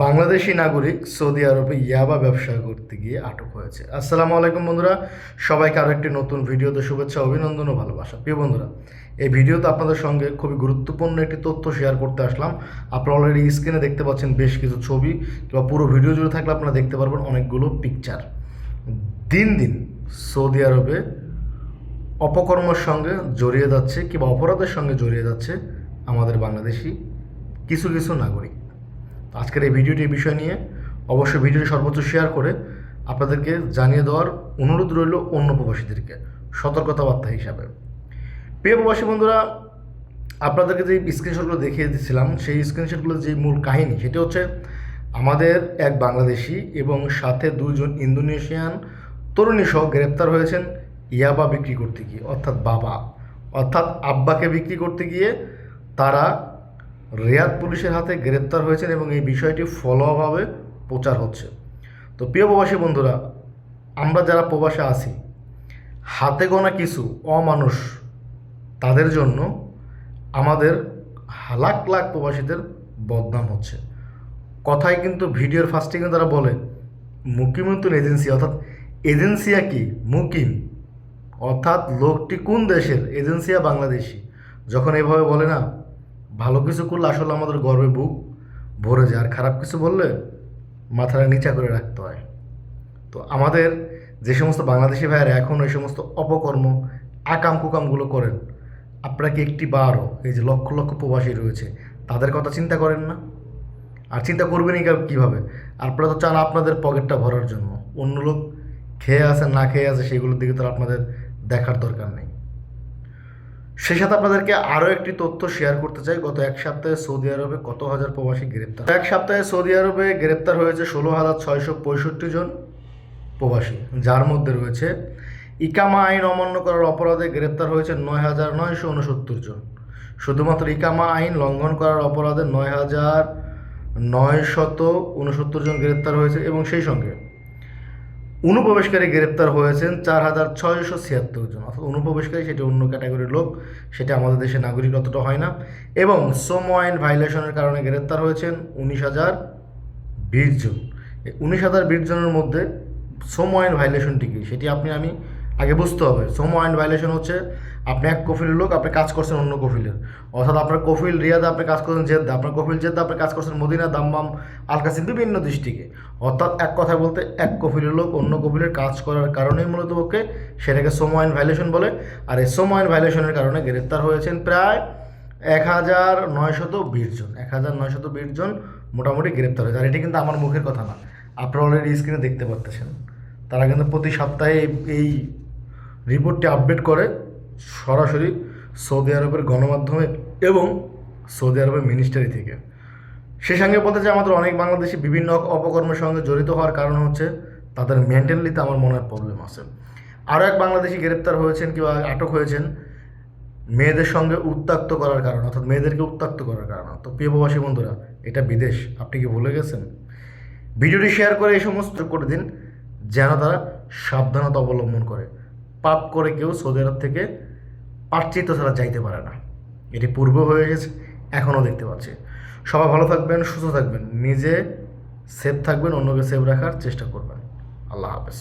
বাংলাদেশি নাগরিক সৌদি আরবে ইয়াবা ব্যবসা করতে গিয়ে আটক হয়েছে। আসসালামু আলাইকুম বন্ধুরা, সবাইকে আরও একটি নতুন ভিডিওতে শুভেচ্ছা, অভিনন্দন ও ভালোবাসা। প্রিয় বন্ধুরা, এই ভিডিওতে আপনাদের সঙ্গে খুবই গুরুত্বপূর্ণ একটি তথ্য শেয়ার করতে আসলাম। আপনারা অলরেডি স্ক্রিনে দেখতে পাচ্ছেন বেশ কিছু ছবি, কিংবা পুরো ভিডিও জুড়ে থাকলে আপনারা দেখতে পারবেন অনেকগুলো পিকচার। দিন দিন সৌদি আরবে অপকর্মের সঙ্গে জড়িয়ে যাচ্ছে কিংবা অপরাধের সঙ্গে জড়িয়ে যাচ্ছে আমাদের বাংলাদেশি কিছু কিছু নাগরিক। আজকের এই ভিডিওটি এই বিষয় নিয়ে অবশ্যই ভিডিওটি সর্বোচ্চ শেয়ার করে আপনাদেরকে জানিয়ে দেওয়ার অনুরোধ রইল অন্য প্রবাসীদেরকে সতর্কতা বার্তা হিসাবে। প্রিয় প্রবাসী বন্ধুরা, আপনাদেরকে যে স্ক্রিনশটগুলো দেখিয়ে দিচ্ছিলাম, সেই স্ক্রিনশটগুলোর যে মূল কাহিনী সেটি হচ্ছে আমাদের এক বাংলাদেশি এবং সাথে দুইজন ইন্দোনেশিয়ান তরুণী সহ গ্রেপ্তার হয়েছেন ইয়াবা বিক্রি করতে গিয়ে, অর্থাৎ আব্বাকে বিক্রি করতে গিয়ে তারা রিয়াদ পুলিশের হাতে গ্রেপ্তার হয়েছেন এবং এই বিষয়টি ফলোভাবে প্রচার হচ্ছে। তো প্রিয় প্রবাসী বন্ধুরা, আমরা যারা প্রবাসে আছি, হাতে গোনা কিছু অমানুষ, তাদের জন্য আমাদের লাখ লাখ প্রবাসীদের বদনাম হচ্ছে। কথায় কিন্তু ভিডিওর ফার্স্টে কিন্তু তারা বলে মুকিমুতুন এজেন্সি, অর্থাৎ এজেন্সিয়া কি মুকিম, অর্থাৎ লোকটি কোন দেশের, এজেন্সিয়া বাংলাদেশি। যখন এভাবে বলে না, ভালো কিছু করলে আসলে আমাদের গর্বে বুক ভরে যায়, আর খারাপ কিছু বললে মাথাটা নিচা করে রাখতে হয়। তো আমাদের যে সমস্ত বাংলাদেশি ভাইয়েরা এখন এই সমস্ত অপকর্ম আকাম কুকামগুলো করেন, আপনারা কি একটি বারও এই যে লক্ষ লক্ষ প্রবাসী রয়েছে তাদের কথা চিন্তা করেন না? আর চিন্তা করবেনই কীভাবে? আপনারা তো চান আপনাদের পকেটটা ভরার জন্য, অন্য লোক খেয়ে আছে না খেয়ে আছে সেগুলোর দিকে তো আপনাদের দেখার দরকার নেই। সেই সাথে আপনাদেরকে আরও একটি তথ্য শেয়ার করতে চাই। গত এক সপ্তাহে সৌদি আরবে কত হাজার প্রবাসী গ্রেপ্তার। এক সপ্তাহে সৌদি আরবে গ্রেপ্তার হয়েছে 16,665 জন প্রবাসী, যার মধ্যে রয়েছে ইকামা আইন অমান্য করার অপরাধে গ্রেপ্তার হয়েছে 9,969 জন। শুধুমাত্র ইকামা আইন লঙ্ঘন করার অপরাধে 9,969 জন গ্রেপ্তার হয়েছে এবং সেই সঙ্গে অনুপ্রবেশকারী গ্রেপ্তার হয়েছেন 4,676 জন। অর্থাৎ অনুপ্রবেশকারী সেটি অন্য ক্যাটাগরির লোক, সেটা আমাদের দেশের নাগরিক অতটা হয় না। এবং শ্রম আইন ভাইলেশনের কারণে গ্রেপ্তার হয়েছেন 19,020 জন। এই 19,020 জনের মধ্যে শ্রম আইন ভাইলেশনটি কী সেটি আমি আগে বুঝতে হবে। শ্রম আইন ভাইলেশন হচ্ছে আপনি এক কফিলের লোক, আপনি কাজ করছেন অন্য কফিলের, অর্থাৎ আপনার কফিল রিয়াদে, আপনি কাজ করছেন জেদ্দা, আপনার কফিল জেদ্দা, আপনি কাজ করছেন মদিনা, দাম্মাম, আল-কাসিম, বিভিন্ন ডিস্ট্রিক্টে। অর্থাৎ এক কথায় বলতে এক কফিলের লোক অন্য কফিলের কাজ করার কারণেই মূলত ওকে সেটাকে শ্রম আইন ভাইলেশন বলে। আর এই শ্রম আইন ভাইলেশনের কারণে গ্রেপ্তার হয়েছেন প্রায় 1,920 জন। 1,920 জন মোটামুটি গ্রেপ্তার হয়েছে। আর এটি কিন্তু আমার মুখের কথা না, আপনারা অলরেডি স্ক্রিনে দেখতে পাচ্ছেন। তারা কিন্তু প্রতি সপ্তাহে এই রিপোর্টটি আপডেট করে সরাসরি সৌদি আরবের গণমাধ্যমে এবং সৌদি আরবের মিনিস্ট্রি থেকে। সে সঙ্গে বলতে চাই, আমাদের অনেক বাংলাদেশি বিভিন্ন অপকর্মের সঙ্গে জড়িত হওয়ার কারণ হচ্ছে তাদের মেন্টালিতে আমার মনে হয় প্রবলেম আছে। আরও এক বাংলাদেশি গ্রেপ্তার হয়েছেন কিংবা আটক হয়েছেন মেয়েদের সঙ্গে উত্ত্যক্ত করার কারণ, অর্থাৎ মেয়েদেরকে উত্ত্যক্ত করার কারণ। তো প্রিয় প্রবাসী বন্ধুরা, এটা বিদেশ, আপনি কি ভুলে গেছেন? ভিডিওটি শেয়ার করে এই সমস্ত করে দিন যেন তারা সাবধানতা অবলম্বন করে। পাপ করে কেউ সৌদি আরব থেকে পাশ্চিত্য ছাড়া যাইতে পারে না, এটি পূর্বে হয়ে গেছে, এখনও দেখতে পাচ্ছি। সবাই ভালো থাকবেন, সুস্থ থাকবেন, নিজে সেফ থাকবেন, অন্যকে সেফ রাখার চেষ্টা করবেন। আল্লাহ হাফেজ।